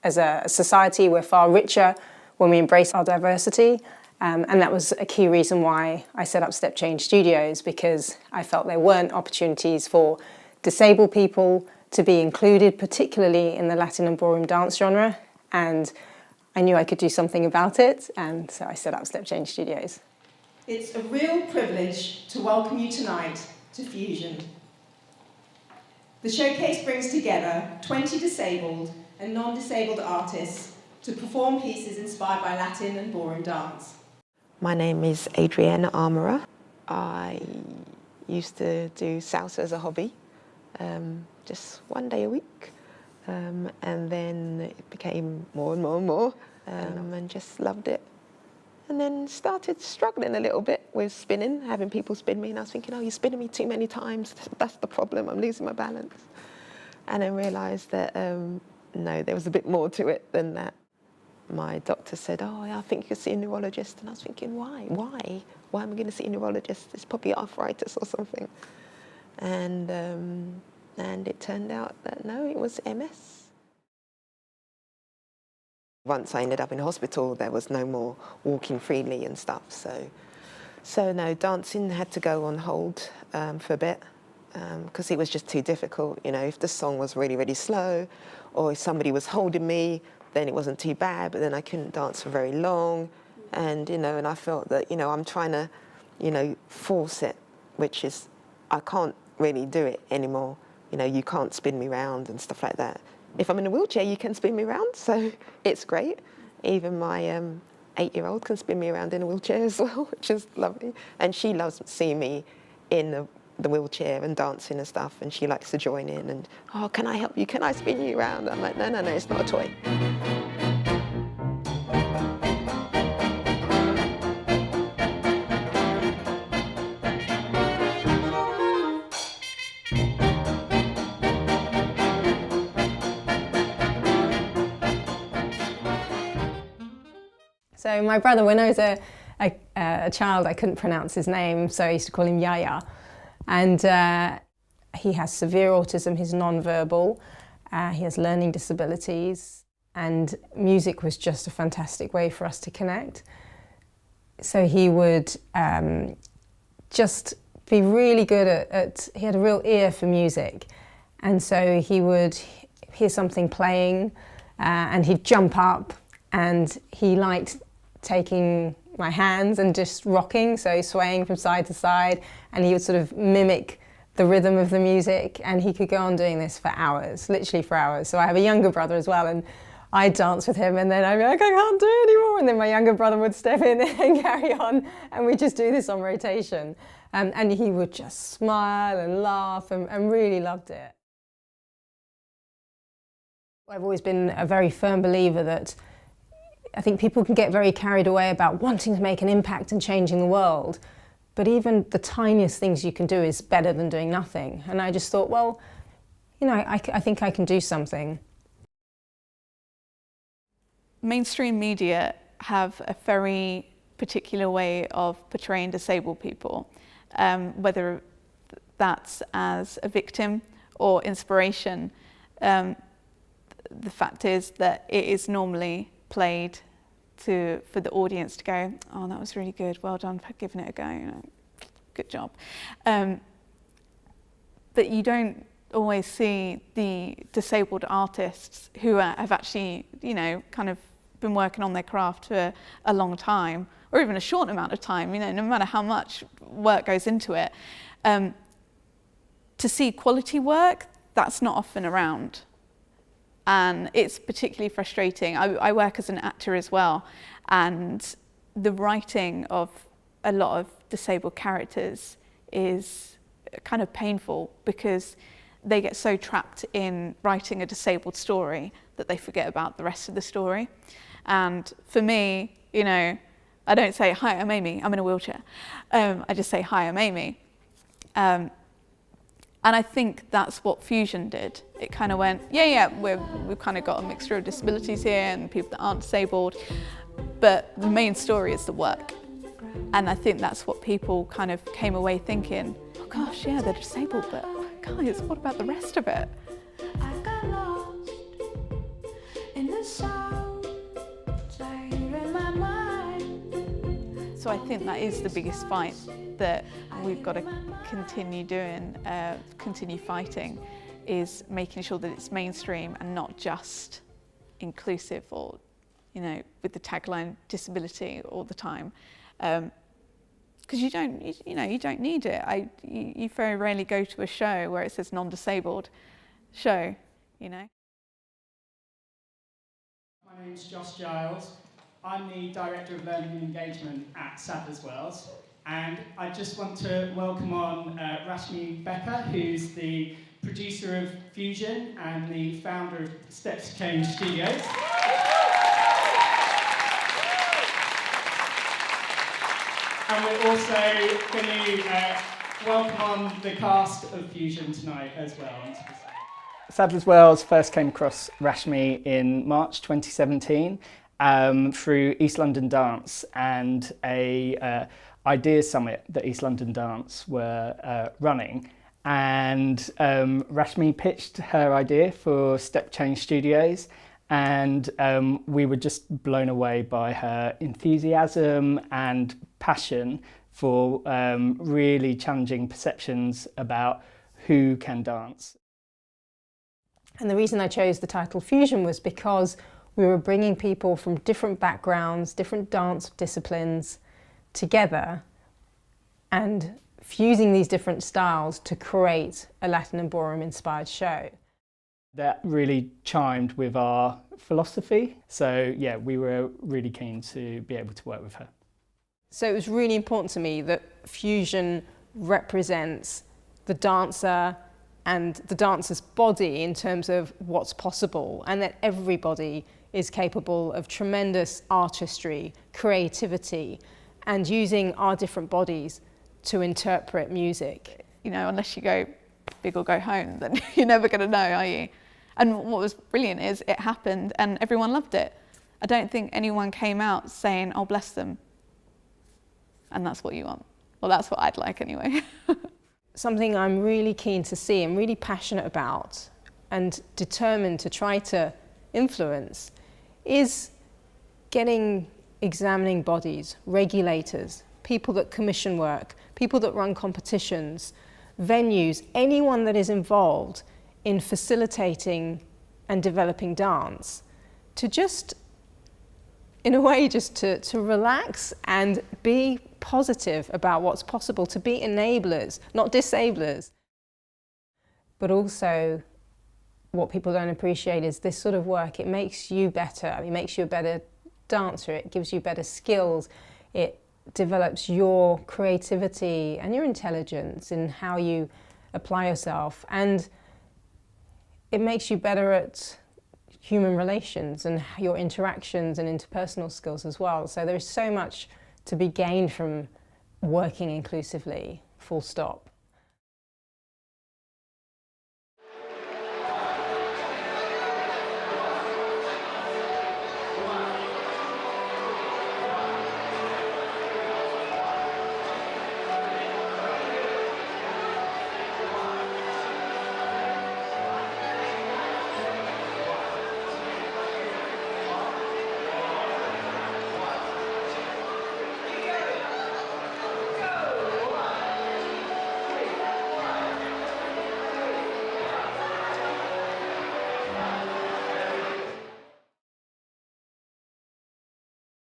as a society, we're far richer when we embrace our diversity. And that was a key reason why I set up Step Change Studios, because I felt there weren't opportunities for disabled people to be included, particularly in the Latin and ballroom dance genre. And I knew I could do something about it, and so I set up Step Change Studios. It's a real privilege to welcome you tonight to Fusion. The showcase brings together 20 disabled and non-disabled artists to perform pieces inspired by Latin and ballroom dance. My name is Adriana Armorer. I used to do salsa as a hobby, just one day a week. And then it became more and more and more, and just loved it. And then started struggling a little bit with spinning, having people spin me, and I was thinking, oh, you're spinning me too many times, that's the problem, I'm losing my balance. And then realised that, no, there was a bit more to it than that. My doctor said, oh, I think you could see a neurologist, and I was thinking, why? Why am I going to see a neurologist? It's probably arthritis or something. And it turned out that no, it was MS. Once I ended up in hospital, there was no more walking freely and stuff. So no, dancing had to go on hold for a bit because it was just too difficult. You know, if the song was really, really slow, or if somebody was holding me, then it wasn't too bad. But then I couldn't dance for very long, and and I felt that I'm trying to, force it, which is I can't really do it anymore. You can't spin me round and stuff like that. If I'm in a wheelchair, you can spin me around, so it's great. Even my 8-year-old can spin me around in a wheelchair as well, which is lovely. And she loves seeing me in the wheelchair and dancing and stuff, and she likes to join in and, oh, can I help you? Can I spin you around? I'm like, no, it's not a toy. So my brother, when I was a child, I couldn't pronounce his name, so I used to call him Yaya. And he has severe autism, he's non-verbal, he has learning disabilities, and music was just a fantastic way for us to connect. So he would just be really good he had a real ear for music. And so he would hear something playing and he'd jump up, and he liked taking my hands and just rocking, so swaying from side to side, and he would sort of mimic the rhythm of the music, and he could go on doing this for hours, literally for hours. So I have a younger brother as well, and I'd dance with him, and then I'd be like, I can't do it anymore, and then my younger brother would step in and carry on, and we'd just do this on rotation. And he would just smile and laugh and really loved it. I've always been a very firm believer that I think people can get very carried away about wanting to make an impact and changing the world, but even the tiniest things you can do is better than doing nothing. And I just thought, well, I think I can do something. Mainstream media have a very particular way of portraying disabled people, whether that's as a victim or inspiration. The fact is that it is normally played for the audience to go, oh, that was really good, well done for giving it a go, good job. But you don't always see the disabled artists who have actually, kind of been working on their craft for a long time, or even a short amount of time, no matter how much work goes into it. To see quality work, that's not often around. And it's particularly frustrating. I work as an actor as well, and the writing of a lot of disabled characters is kind of painful because they get so trapped in writing a disabled story that they forget about the rest of the story. And for me, I don't say, hi, I'm Amy, I'm in a wheelchair. I just say, hi, I'm Amy. And I think that's what Fusion did. It kind of went, we've kind of got a mixture of disabilities here and people that aren't disabled, but the main story is the work. And I think that's what people kind of came away thinking, oh gosh, yeah, they're disabled, but guys, what about the rest of it? I got lost in the So I think that is the biggest fight that we've got to continue doing, continue fighting, is making sure that it's mainstream and not just inclusive, or, you know, with the tagline disability all the time. Because you don't need it. You very rarely go to a show where it says non-disabled show, you know. My name's Josh Giles. I'm the Director of Learning and Engagement at Sadler's Wells, and I just want to welcome on Rashmi Becker, who's the producer of Fusion and the founder of Steps Change Studios. And we're also going to welcome on the cast of Fusion tonight as well. Sadler's Wells first came across Rashmi in March 2017 through East London Dance and a ideas summit that East London Dance were running. And Rashmi pitched her idea for Step Change Studios, and we were just blown away by her enthusiasm and passion for really challenging perceptions about who can dance. And the reason I chose the title Fusion was because we were bringing people from different backgrounds, different dance disciplines together and fusing these different styles to create a Latin and ballroom inspired show. That really chimed with our philosophy. So yeah, we were really keen to be able to work with her. So it was really important to me that Fusion represents the dancer and the dancer's body in terms of what's possible, and that everybody is capable of tremendous artistry, creativity, and using our different bodies to interpret music. You know, unless you go big or go home, then you're never going to know, are you? And what was brilliant is it happened and everyone loved it. I don't think anyone came out saying, oh, bless them. And that's what you want. Well, that's what I'd like anyway. Something I'm really keen to see and really passionate about and determined to try to influence is getting examining bodies, regulators, people that commission work, people that run competitions, venues, anyone that is involved in facilitating and developing dance, to just, in a way, just to relax and be positive about what's possible, to be enablers, not disablers. But also, what people don't appreciate is this sort of work, it makes you better, it makes you a better dancer, it gives you better skills, it develops your creativity and your intelligence in how you apply yourself, and it makes you better at human relations and your interactions and interpersonal skills as well. So there's so much to be gained from working inclusively, full stop.